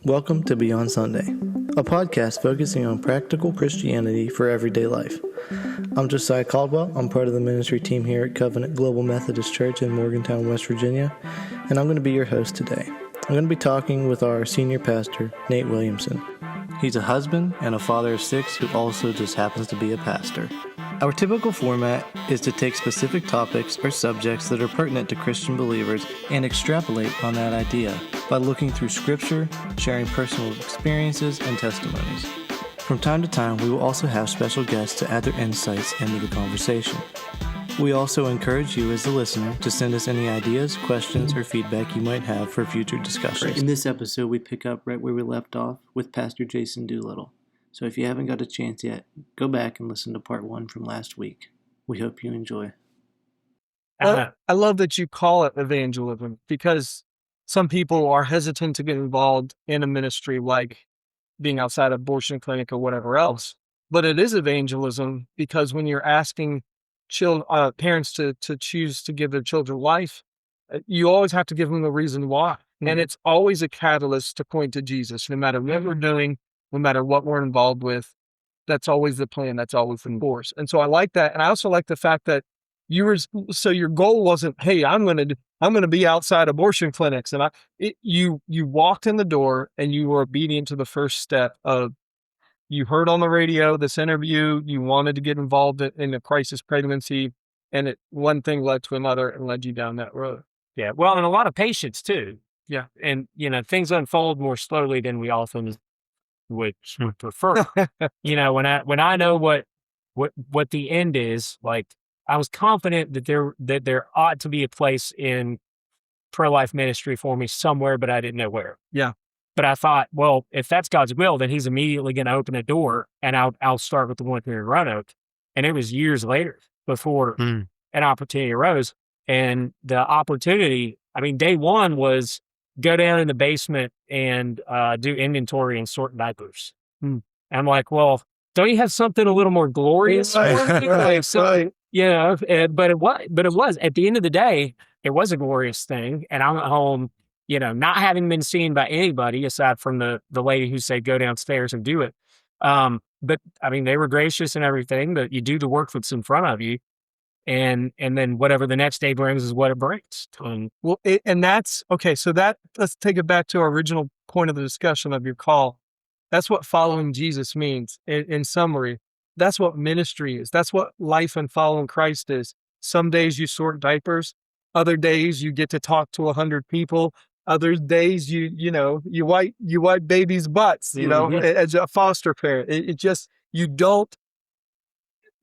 Welcome to Beyond Sunday, a podcast focusing on practical Christianity for everyday life. I'm Josiah Caldwell. I'm part of the ministry team here at Covenant Global Methodist Church in Morgantown, West Virginia, and I'm going to be your host today. I'm going to be talking with our senior pastor, Nate Williamson. He's a husband and a father of 6 who also just happens to be a pastor. Our typical format is to take specific topics or subjects that are pertinent to Christian believers and extrapolate on that idea by looking through Scripture, sharing personal experiences, and testimonies. From time to time, we will also have special guests to add their insights into the conversation. We also encourage you as the listener to send us any ideas, questions, or feedback you might have for future discussions. In this episode, we pick up right where we left off with Pastor Jason Doolittle. So if you haven't got a chance yet, go back and listen to part 1 from last week. We hope you enjoy. I love that you call it evangelism, because some people are hesitant to get involved in a ministry like being outside an abortion clinic or whatever else. But it is evangelism, because when you're asking parents to choose to give their children life, you always have to give them the reason why. Mm-hmm. And it's always a catalyst to point to Jesus, no matter what we're doing, no matter what we're involved with. That's always the plan. That's always the course. And so I like that. And I also like the fact that your goal wasn't, hey, I'm going to be outside abortion clinics. And you walked in the door and you were obedient to the first step of, you heard on the radio this interview, you wanted to get involved in a crisis pregnancy, and one thing led to another and led you down that road. Yeah. Well, and a lot of patience too. Yeah. And, things unfold more slowly than we often would prefer. When I know what the end is, like, I was confident that there ought to be a place in pro-life ministry for me somewhere, but I didn't know where. Yeah. But I thought, well, if that's God's will, then he's immediately going to open a door, and I'll start with the one here in Roanoke. And it was years later before an opportunity arose. And the opportunity, day one was go down in the basement and do inventory and sort diapers. And I'm like, well, don't you have something a little more glorious? Right. But it was at the end of the day, it was a glorious thing. And I'm at home, not having been seen by anybody aside from the lady who said, go downstairs and do it. But they were gracious and everything, but you do the work that's in front of you. And then whatever the next day brings is what it brings. That's okay. So let's take it back to our original point of the discussion of your call. That's what following Jesus means. In summary, that's what ministry is. That's what life and following Christ is. Some days you sort diapers. Other days you get to talk to 100 people. Other days you wipe babies' butts. As a foster parent,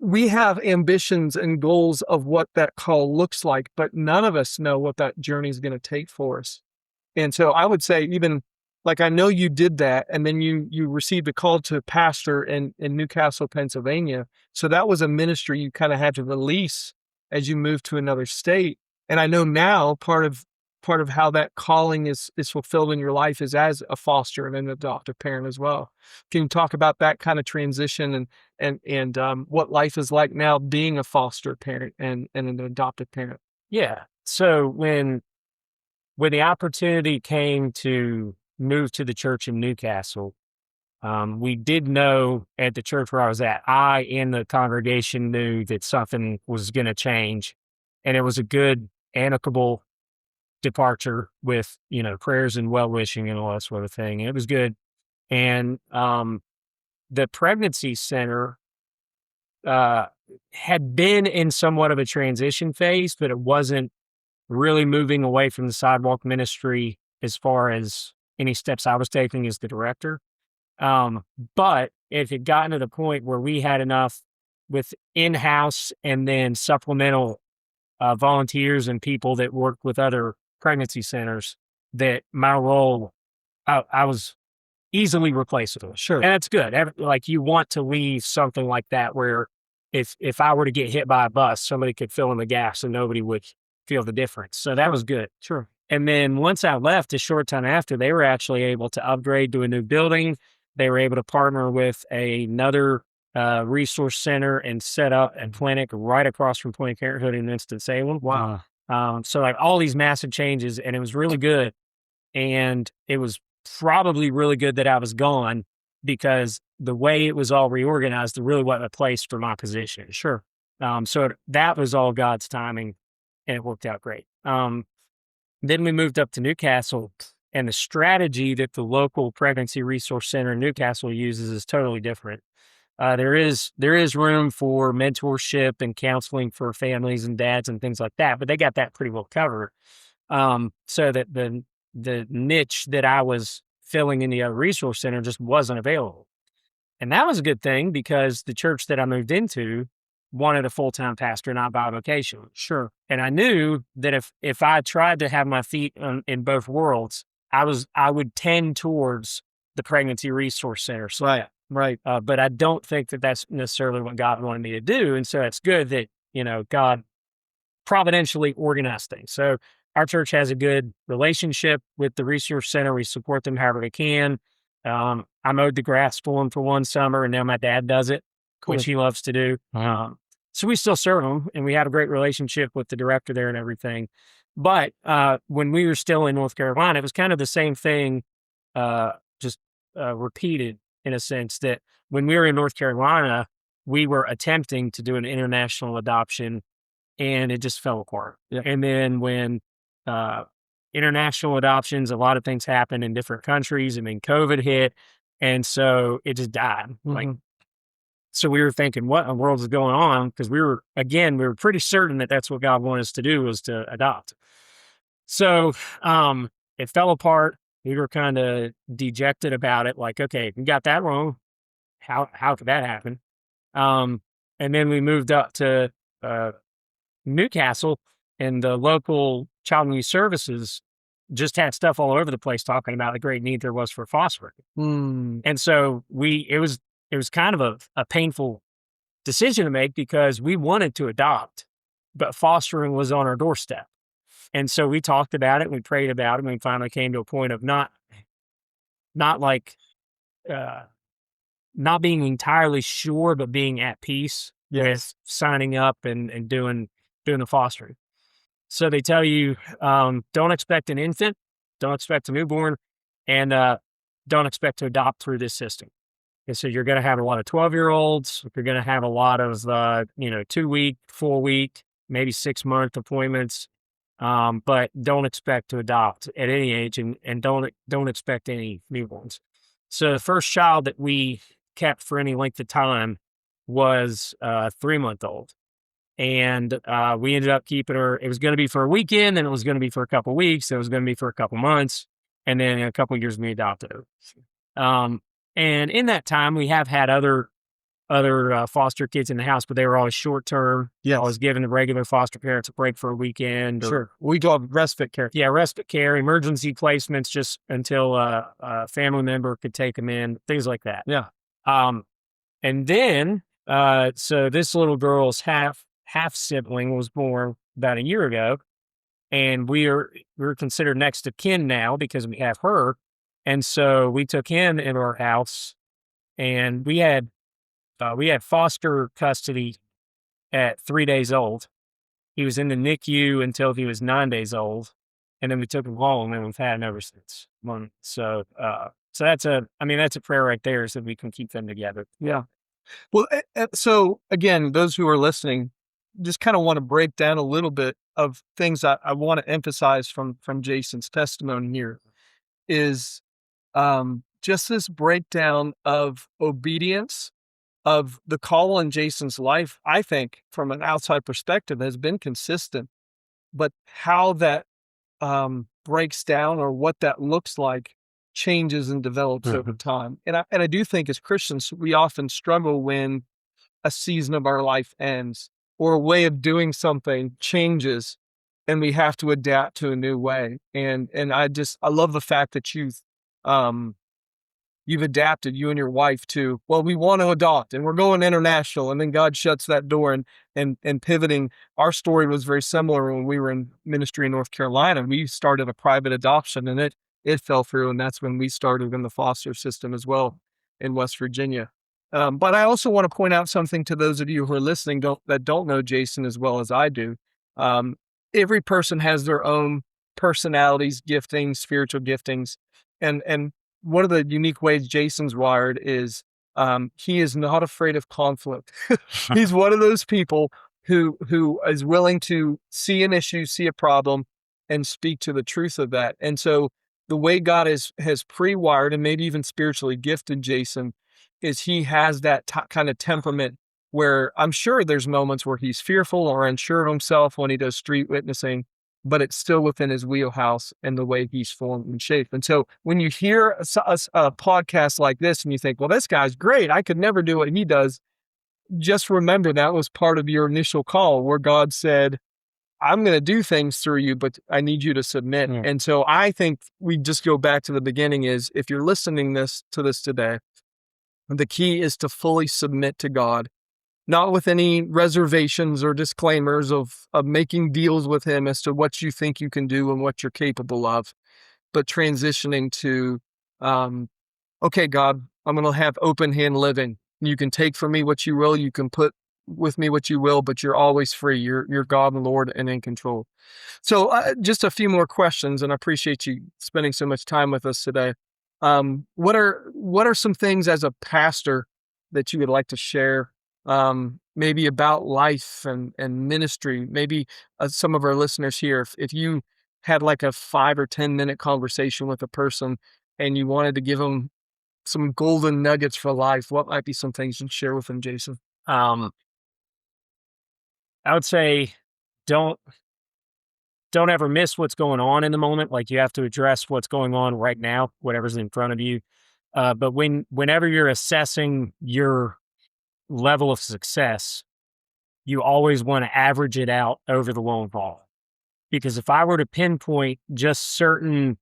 we have ambitions and goals of what that call looks like, but none of us know what that journey is going to take for us. And so I would say, even like, I know you did that, and then you received a call to pastor in Newcastle, Pennsylvania. So that was a ministry you kind of had to release as you moved to another state. And I know now part of how that calling is fulfilled in your life is as a foster and an adoptive parent as well. Can you talk about that kind of transition and what life is like now being a foster parent and an adoptive parent? Yeah. So when the opportunity came to move to the church in Newcastle, we did know at the church where I was at, I and the congregation knew that something was going to change, and it was a good, amicable departure with, prayers and well-wishing and all that sort of thing. It was good. And the pregnancy center had been in somewhat of a transition phase, but it wasn't really moving away from the sidewalk ministry as far as any steps I was taking as the director. But it had gotten to the point where we had enough with in-house and then supplemental volunteers and people that worked with other pregnancy centers that my role, I was easily replaceable. Sure. And that's good. Like, you want to leave something like that where if I were to get hit by a bus, somebody could fill in the gaps and nobody would feel the difference. So that was good. Sure. And then once I left, a short time after, they were actually able to upgrade to a new building. They were able to partner with another resource center and set up a clinic right across from Planned Parenthood in Winston-Salem. Wow. So like all these massive changes, and it was really good. And it was probably really good that I was gone, because the way it was all reorganized, there really wasn't a place for my position. Sure. So that was all God's timing, and it worked out great. Then we moved up to Newcastle, and the strategy that the local pregnancy resource center in Newcastle uses is totally different. There is room for mentorship and counseling for families and dads and things like that, but they got that pretty well covered. So that the niche that I was filling in the other resource center just wasn't available. And that was a good thing, because the church that I moved into wanted a full-time pastor, not bivocational. Sure. And I knew that if I tried to have my feet in both worlds, I would tend towards the pregnancy resource center. So, Right. but I don't think that that's necessarily what God wanted me to do. And so it's good that, God providentially organized things. So our church has a good relationship with the resource center. We support them however we can. I mowed the grass for them for one summer, and now my dad does it, which he loves to do. So we still serve them, and we have a great relationship with the director there and everything. But when we were still in North Carolina, it was kind of the same thing, just repeated, in a sense that when we were in North Carolina, we were attempting to do an international adoption, and it just fell apart. Yeah. And then when international adoptions, a lot of things happen in different countries, and then COVID hit, and so it just died. So we were thinking, what in the world is going on? Because we were pretty certain that that's what God wanted us to do, was to adopt. So it fell apart. We were kind of dejected about it. Like, okay, we got that wrong. How could that happen? And then we moved up to Newcastle, and the local child and youth services just had stuff all over the place talking about the great need there was for fostering. And so it was kind of a painful decision to make, because we wanted to adopt, but fostering was on our doorstep. And so we talked about it, and we prayed about it, and we finally came to a point of not being entirely sure, but being at peace with signing up and doing the fostering. So they tell you, don't expect an infant, don't expect a newborn, and don't expect to adopt through this system. And so you're going to have a lot of 12-year-olds. You're going to have a lot of 2-week, 4-week, maybe 6-month appointments. But don't expect to adopt at any age, and don't expect any newborns. So the first child that we kept for any length of time was a 3-month-old. And we ended up keeping her. It was going to be for a weekend, then it was going to be for a couple of weeks, then it was going to be for a couple of months, and then in a couple of years we adopted her. And in that time, we have had other foster kids in the house, but they were always short term. Yeah, I was giving the regular foster parents a break for a weekend. Sure, we call it respite care. Yeah, respite care, emergency placements, just until a family member could take them in, things like that. Yeah. And then so this little girl's half sibling was born about a year ago, and we're considered next of kin now because we have her. And so we took him into our house, and we had foster custody at 3 days old. He was in the NICU until he was 9 days old, and then we took him home, and we've had him ever since. So that's a prayer right there, so we can keep them together. Yeah. Well, so again, those who are listening, just kind of want to break down a little bit of things I want to emphasize from Jason's testimony here is just this breakdown of obedience, of the call on Jason's life. I think from an outside perspective has been consistent, but how that breaks down, or what that looks like, changes and develops over time. And I do think as Christians, we often struggle when a season of our life ends, or a way of doing something changes, and we have to adapt to a new way. And I love the fact that you've adapted, you and your wife, to, well, we want to adopt and we're going international, and then God shuts that door, and pivoting. Our story was very similar when we were in ministry in North Carolina. We started a private adoption, and it fell through, and that's when we started in the foster system as well in West Virginia. But I also want to point out something to those of you who are listening that don't know Jason as well as I do. Every person has their own personalities, giftings, spiritual giftings. And one of the unique ways Jason's wired is he is not afraid of conflict. He's one of those people who is willing to see an issue, see a problem, and speak to the truth of that. And so the way God has pre-wired and maybe even spiritually gifted Jason is he has that kind of temperament where I'm sure there's moments where he's fearful or unsure of himself when he does street witnessing, but it's still within his wheelhouse and the way he's formed and shaped. And so when you hear a podcast like this and you think, well, this guy's great, I could never do what he does, just remember that was part of your initial call where God said, I'm going to do things through you, but I need you to submit. Yeah. And so I think we just go back to the beginning is if you're listening to this today, the key is to fully submit to God, not with any reservations or disclaimers of making deals with him as to what you think you can do and what you're capable of, but transitioning to, okay, God, I'm going to have open hand living. You can take from me what you will. You can put with me what you will, but you're always free. You're God and Lord and in control. So just a few more questions, and I appreciate you spending so much time with us today. What are some things as a pastor that you would like to share, maybe about life and ministry? Maybe some of our listeners here, if you had like a 5 or 10 minute conversation with a person and you wanted to give them some golden nuggets for life, what might be some things you'd share with them, Jason? I would say don't ever miss what's going on in the moment. Like you have to address what's going on right now, whatever's in front of you. But whenever you're assessing your level of success, you always want to average it out over the long haul. Because if I were to pinpoint just certain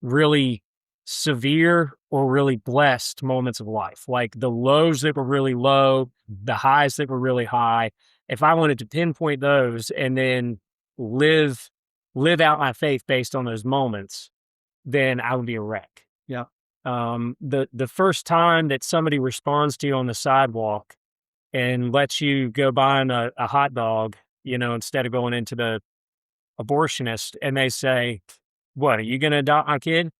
really severe or really blessed moments of life, like the lows that were really low, the highs that were really high, if I wanted to pinpoint those and then live out my faith based on those moments, then I would be a wreck. Yeah. The first time that somebody responds to you on the sidewalk and lets you go buy a hot dog, instead of going into the abortionist, and they say, what, are you going to adopt my kid?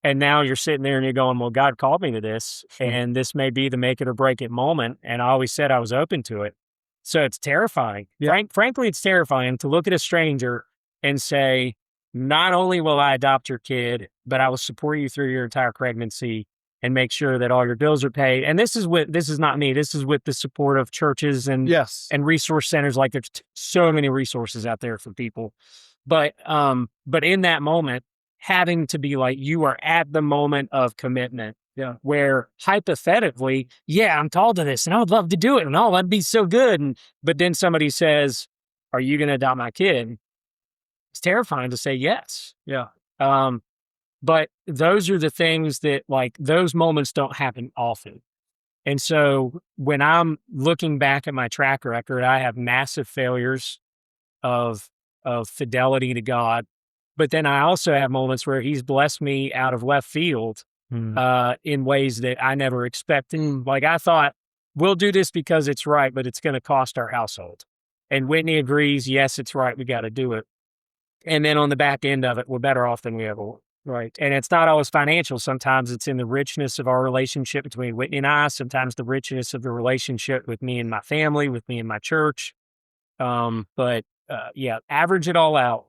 And now you're sitting there and you're going, well, God called me to this, and this may be the make it or break it moment. And I always said I was open to it. So it's terrifying. Yeah. Frankly, it's terrifying to look at a stranger and say, not only will I adopt your kid, but I will support you through your entire pregnancy and make sure that all your bills are paid. And this is not me. This is with the support of churches and resource centers. Like there's so many resources out there for people. But in that moment, having to be like, you are at the moment of commitment. Yeah. Where hypothetically, yeah, I'm called to this and I would love to do it and oh, that'd be so good. But then somebody says, are you going to adopt my kid? It's terrifying to say yes. Yeah. But those are the things that, like, those moments don't happen often. And so when I'm looking back at my track record, I have massive failures of fidelity to God. But then I also have moments where he's blessed me out of left field in ways that I never expected. Like I thought, we'll do this because it's right, but it's going to cost our household. And Whitney agrees, yes, it's right. We got to do it. And then on the back end of it, we're better off than we ever were. Right. And it's not always financial. Sometimes it's in the richness of our relationship between Whitney and I, sometimes the richness of the relationship with me and my family, with me and my church. But average it all out.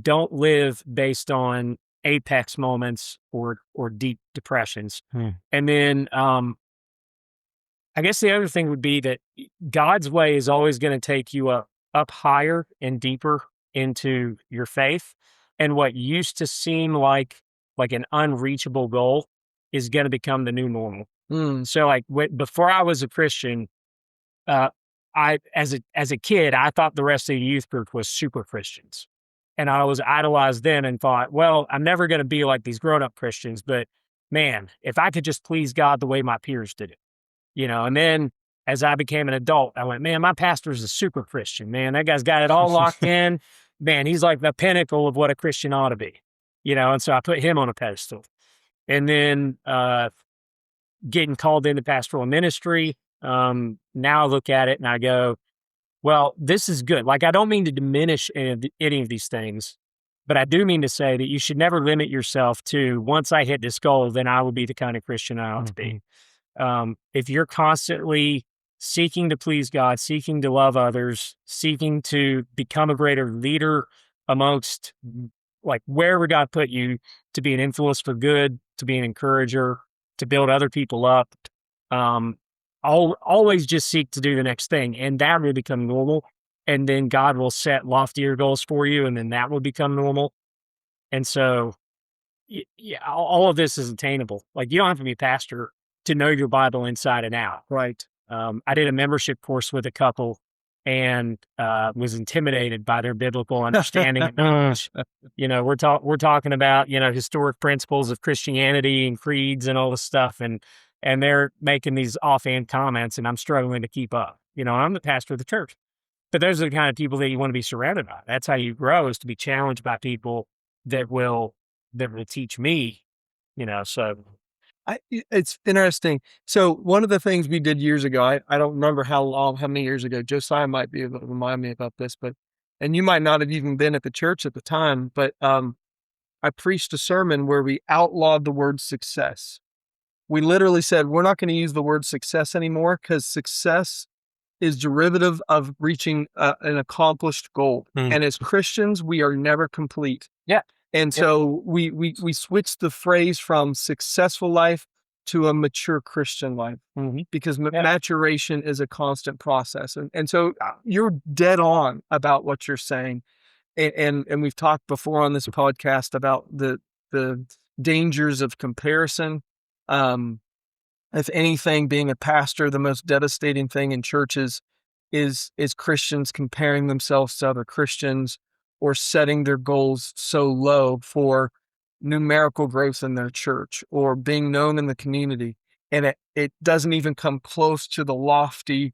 Don't live based on apex moments or deep depressions. And then I guess the other thing would be that God's way is always going to take you up higher and deeper into your faith. And what used to seem like an unreachable goal is going to become the new normal. So like before I was a Christian, as a kid, I thought the rest of the youth group was super Christians. And I was idolized then and thought, well, I'm never going to be like these grown-up Christians, but man, if I could just please God the way my peers did it, and then as I became an adult, I went, man, my pastor's a super Christian, man. That guy's got it all locked in. Man, he's like the pinnacle of what a Christian ought to be, and so I put him on a pedestal. And then getting called into pastoral ministry, now I look at it and I go, well, this is good. Like, I don't mean to diminish any of these things, But I do mean to say that you should never limit yourself to, once I hit this goal, then I will be the kind of Christian I ought to be. If you're constantly seeking to please God, seeking to love others, seeking to become a greater leader amongst, like, wherever God put you, to be an influence for good, to be an encourager, to build other people up, always just seek to do the next thing, and that will become normal. And then God will set loftier goals for you, and then that will become normal. And so, yeah, all of this is attainable. Like, you don't have to be a pastor to know your Bible inside and out. Right. I did a membership course with a couple and was intimidated by their biblical understanding and knowledge. We're talking about, historic principles of Christianity and creeds and all this stuff. And they're making these offhand comments, and I'm struggling to keep up. I'm the pastor of the church. But those are the kind of people that you want to be surrounded by. That's how you grow, is to be challenged by people that will teach me, so. It's interesting. So one of the things we did years ago, I don't remember how many years ago, Josiah might be able to remind me about this, and you might not have even been at the church at the time, but I preached a sermon where we outlawed the word success. We literally said, we're not going to use the word success anymore, because success is derivative of reaching an accomplished goal. And as Christians, we are never complete. Yeah. And so we switched the phrase from successful life to a mature Christian life, because maturation is a constant process. And so you're dead on about what you're saying. And we've talked before on this podcast about the dangers of comparison. If anything, being a pastor, the most devastating thing in churches is Christians comparing themselves to other Christians, or setting their goals so low for numerical growth in their church or being known in the community. And it doesn't even come close to the lofty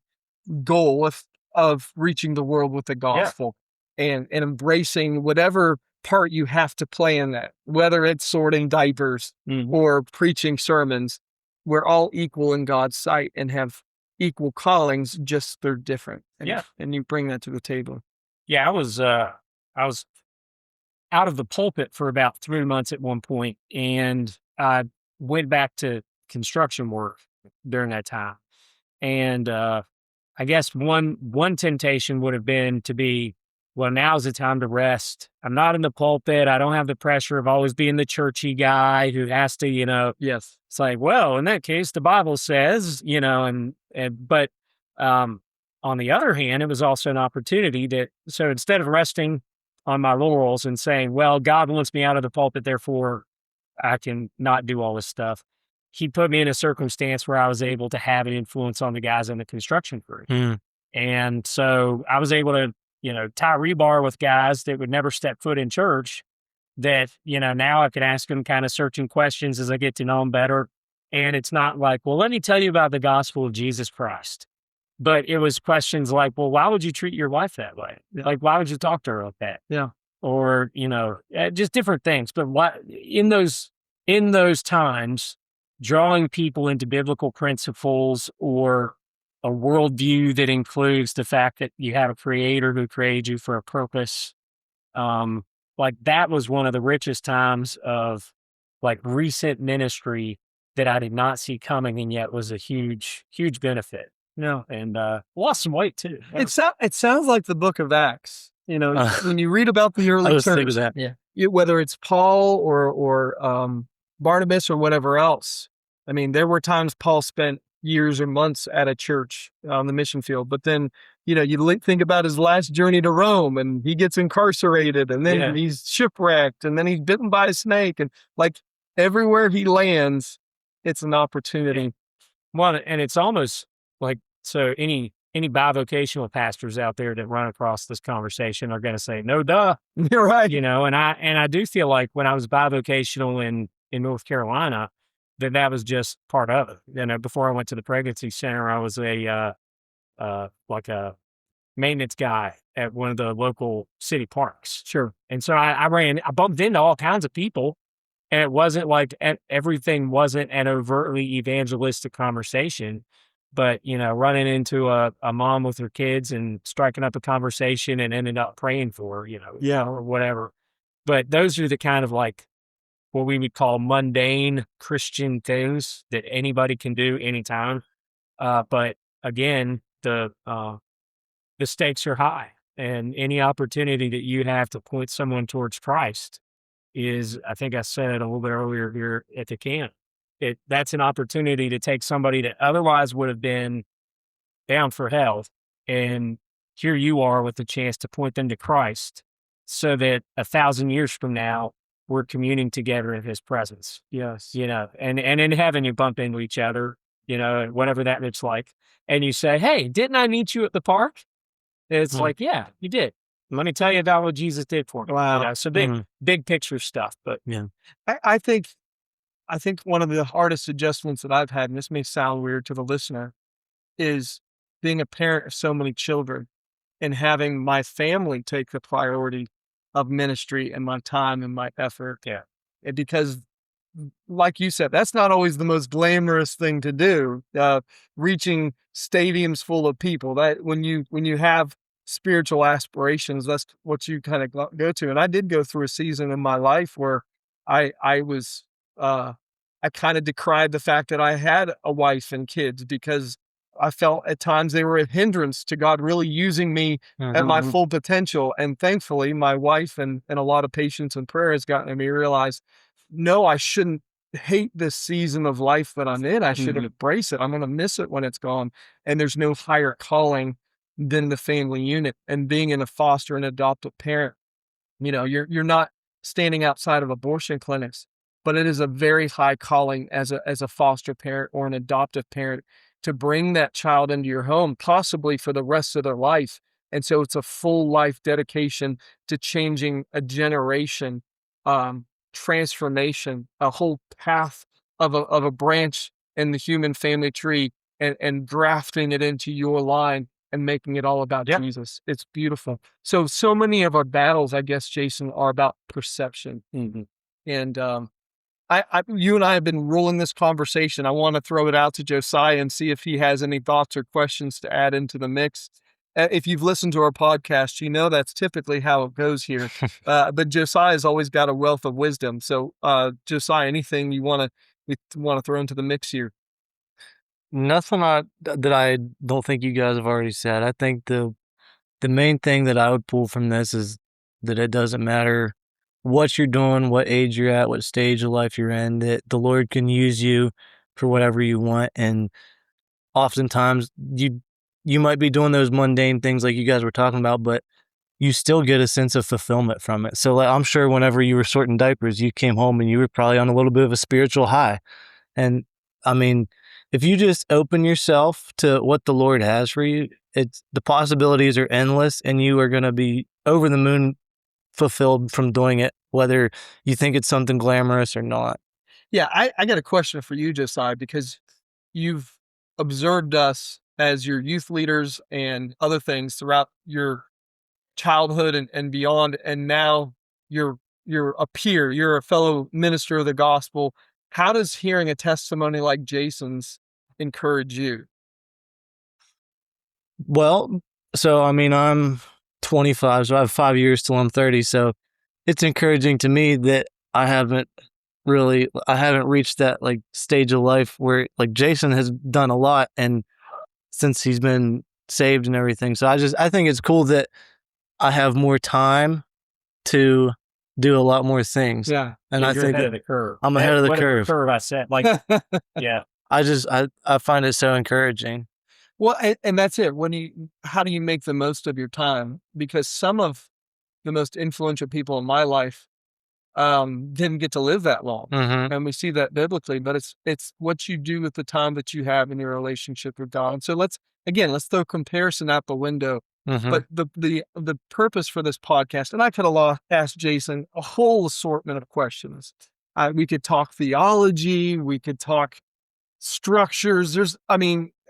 goal of reaching the world with the gospel and embracing whatever part you have to play in that, whether it's sorting diapers or preaching sermons. We're all equal in God's sight and have equal callings, just they're different. And you bring that to the table. Yeah, I was out of the pulpit for about 3 months at one point, and I went back to construction work during that time. And I guess one temptation would have been to be, well, now's the time to rest. I'm not in the pulpit. I don't have the pressure of always being the churchy guy who has to, Yes. It's like, well, in that case, the Bible says, but on the other hand, it was also an opportunity so instead of resting on my laurels and saying, well, God wants me out of the pulpit, therefore I can not do all this stuff, He put me in a circumstance where I was able to have an influence on the guys in the construction crew. And so I was able to, tie rebar with guys that would never step foot in church, that, now I can ask them kind of searching questions as I get to know them better. And it's not like, well, let me tell you about the gospel of Jesus Christ. But it was questions like, well, why would you treat your wife that way? Yeah. Like, why would you talk to her like that? Yeah. Or, just different things. But in those times, drawing people into biblical principles or a worldview that includes the fact that you have a creator who created you for a purpose. Like, that was one of the richest times of like recent ministry that I did not see coming, and yet was a huge, huge benefit. And lost some weight too. It sounds like the book of Acts. When you read about the early church, whether it's Paul or Barnabas or whatever else. I mean, there were times Paul spent years or months at a church on the mission field, but then, you think about his last journey to Rome, and he gets incarcerated, and then he's shipwrecked, and then he's bitten by a snake, and like everywhere he lands, it's an opportunity. Well, and it's almost like, so any bivocational pastors out there that run across this conversation are going to say, no, duh. You're right. And I do feel like when I was bivocational in North Carolina, that was just part of it. Before I went to the pregnancy center, I was like a maintenance guy at one of the local city parks. Sure. And so I bumped into all kinds of people, and it wasn't like everything wasn't an overtly evangelistic conversation, but, running into a mom with her kids and striking up a conversation and ended up praying for her, or whatever. But those are the kind of like what we would call mundane Christian things that anybody can do anytime. But again, the stakes are high, and any opportunity that you have to point someone towards Christ is, I think I said it a little bit earlier here at the camp. That's an opportunity to take somebody that otherwise would have been down for hell, and here you are with the chance to point them to Christ, so that 1,000 years from now we're communing together in His presence. Yes. And in heaven you bump into each other, whatever that looks like, and you say, "Hey, didn't I meet you at the park?" And it's like, "Yeah, you did. Let me tell you about what Jesus did for me." Wow. So big picture stuff, but yeah. I think one of the hardest adjustments that I've had, and this may sound weird to the listener, is being a parent of so many children and having my family take the priority of ministry and my time and my effort. Yeah. Because like you said, that's not always the most glamorous thing to do. Reaching stadiums full of people, that when you have spiritual aspirations, that's what you kind of go to. And I did go through a season in my life where I kind of decried the fact that I had a wife and kids, because I felt at times they were a hindrance to God really using me at my full potential. And thankfully, my wife and a lot of patience and prayer has gotten me to realize, no, I shouldn't hate this season of life that I'm in. I should embrace it. I'm going to miss it when it's gone. And there's no higher calling than the family unit. And being in a foster and adoptive parent, you're not standing outside of abortion clinics, but it is a very high calling as a foster parent or an adoptive parent to bring that child into your home, possibly for the rest of their life. And so it's a full life dedication to changing a generation, transformation, a whole path of a branch in the human family tree, and grafting it into your line and making it all about Jesus. It's beautiful. So many of our battles, I guess, Jason, are about perception. And you and I have been rolling this conversation. I want to throw it out to Josiah and see if he has any thoughts or questions to add into the mix. If you've listened to our podcast, you know that's typically how it goes here. But Josiah's always got a wealth of wisdom. So, Josiah, anything you want to throw into the mix here? Nothing that I don't think you guys have already said. I think the main thing that I would pull from this is that it doesn't matter what you're doing, what age you're at, what stage of life you're in, that the Lord can use you for whatever you want. And oftentimes you might be doing those mundane things like you guys were talking about, but you still get a sense of fulfillment from it. So I'm sure whenever you were sorting diapers, you came home and you were probably on a little bit of a spiritual high. And I mean, if you just open yourself to what the Lord has for you, the possibilities are endless, and you are going to be over the moon fulfilled from doing it, whether you think it's something glamorous or not. Yeah, I got a question for you, Josiah, because you've observed us as your youth leaders and other things throughout your childhood and beyond, and now you're a peer, you're a fellow minister of the gospel. How does hearing a testimony like Jason's encourage you? Well, so I mean, I'm 25, so I have 5 years till I'm 30. So it's encouraging to me that I haven't reached that like stage of life where like Jason has done a lot, and since he's been saved and everything. So I think it's cool that I have more time to do a lot more things. Yeah. And I think ahead of the curve. I'm ahead of the curve. I said, like, yeah. I find it so encouraging. Well, and that's it. How do you make the most of your time? Because some of the most influential people in my life didn't get to live that long. And we see that biblically, but it's what you do with the time that you have in your relationship with God. And so let's throw comparison out the window. But the purpose for this podcast, and I could have asked Jason a whole assortment of questions. We could talk theology, we could talk structures.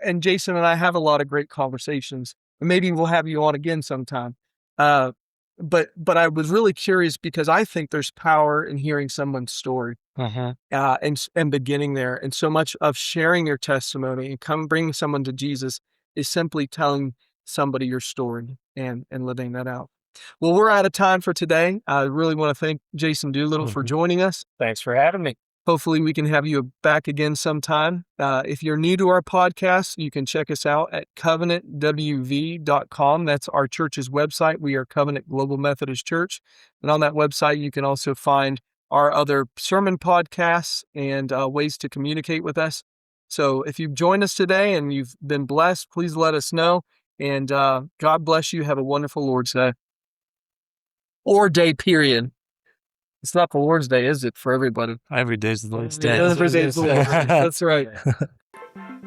And Jason and I have a lot of great conversations. And maybe we'll have you on again sometime. But I was really curious because I think there's power in hearing someone's story, and beginning there. And so much of sharing your testimony and bringing someone to Jesus is simply telling somebody your story and living that out. Well, we're out of time for today. I really want to thank Jason Doolittle for joining us. Thanks for having me. Hopefully we can have you back again sometime. If you're new to our podcast, you can check us out at covenantwv.com. That's our church's website. We are Covenant Global Methodist Church. And on that website, you can also find our other sermon podcasts and ways to communicate with us. So if you've joined us today and you've been blessed, please let us know. And God bless you. Have a wonderful Lord's Day. Or day, period. It's not the Lord's Day, is it, for everybody? Every day's the Lord's Day. Every day's the Lord's Day. That's right.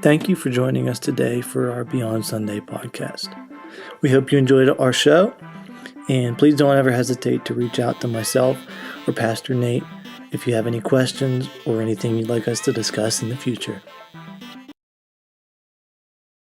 Thank you for joining us today for our Beyond Sunday podcast. We hope you enjoyed our show, and please don't ever hesitate to reach out to myself or Pastor Nate if you have any questions or anything you'd like us to discuss in the future.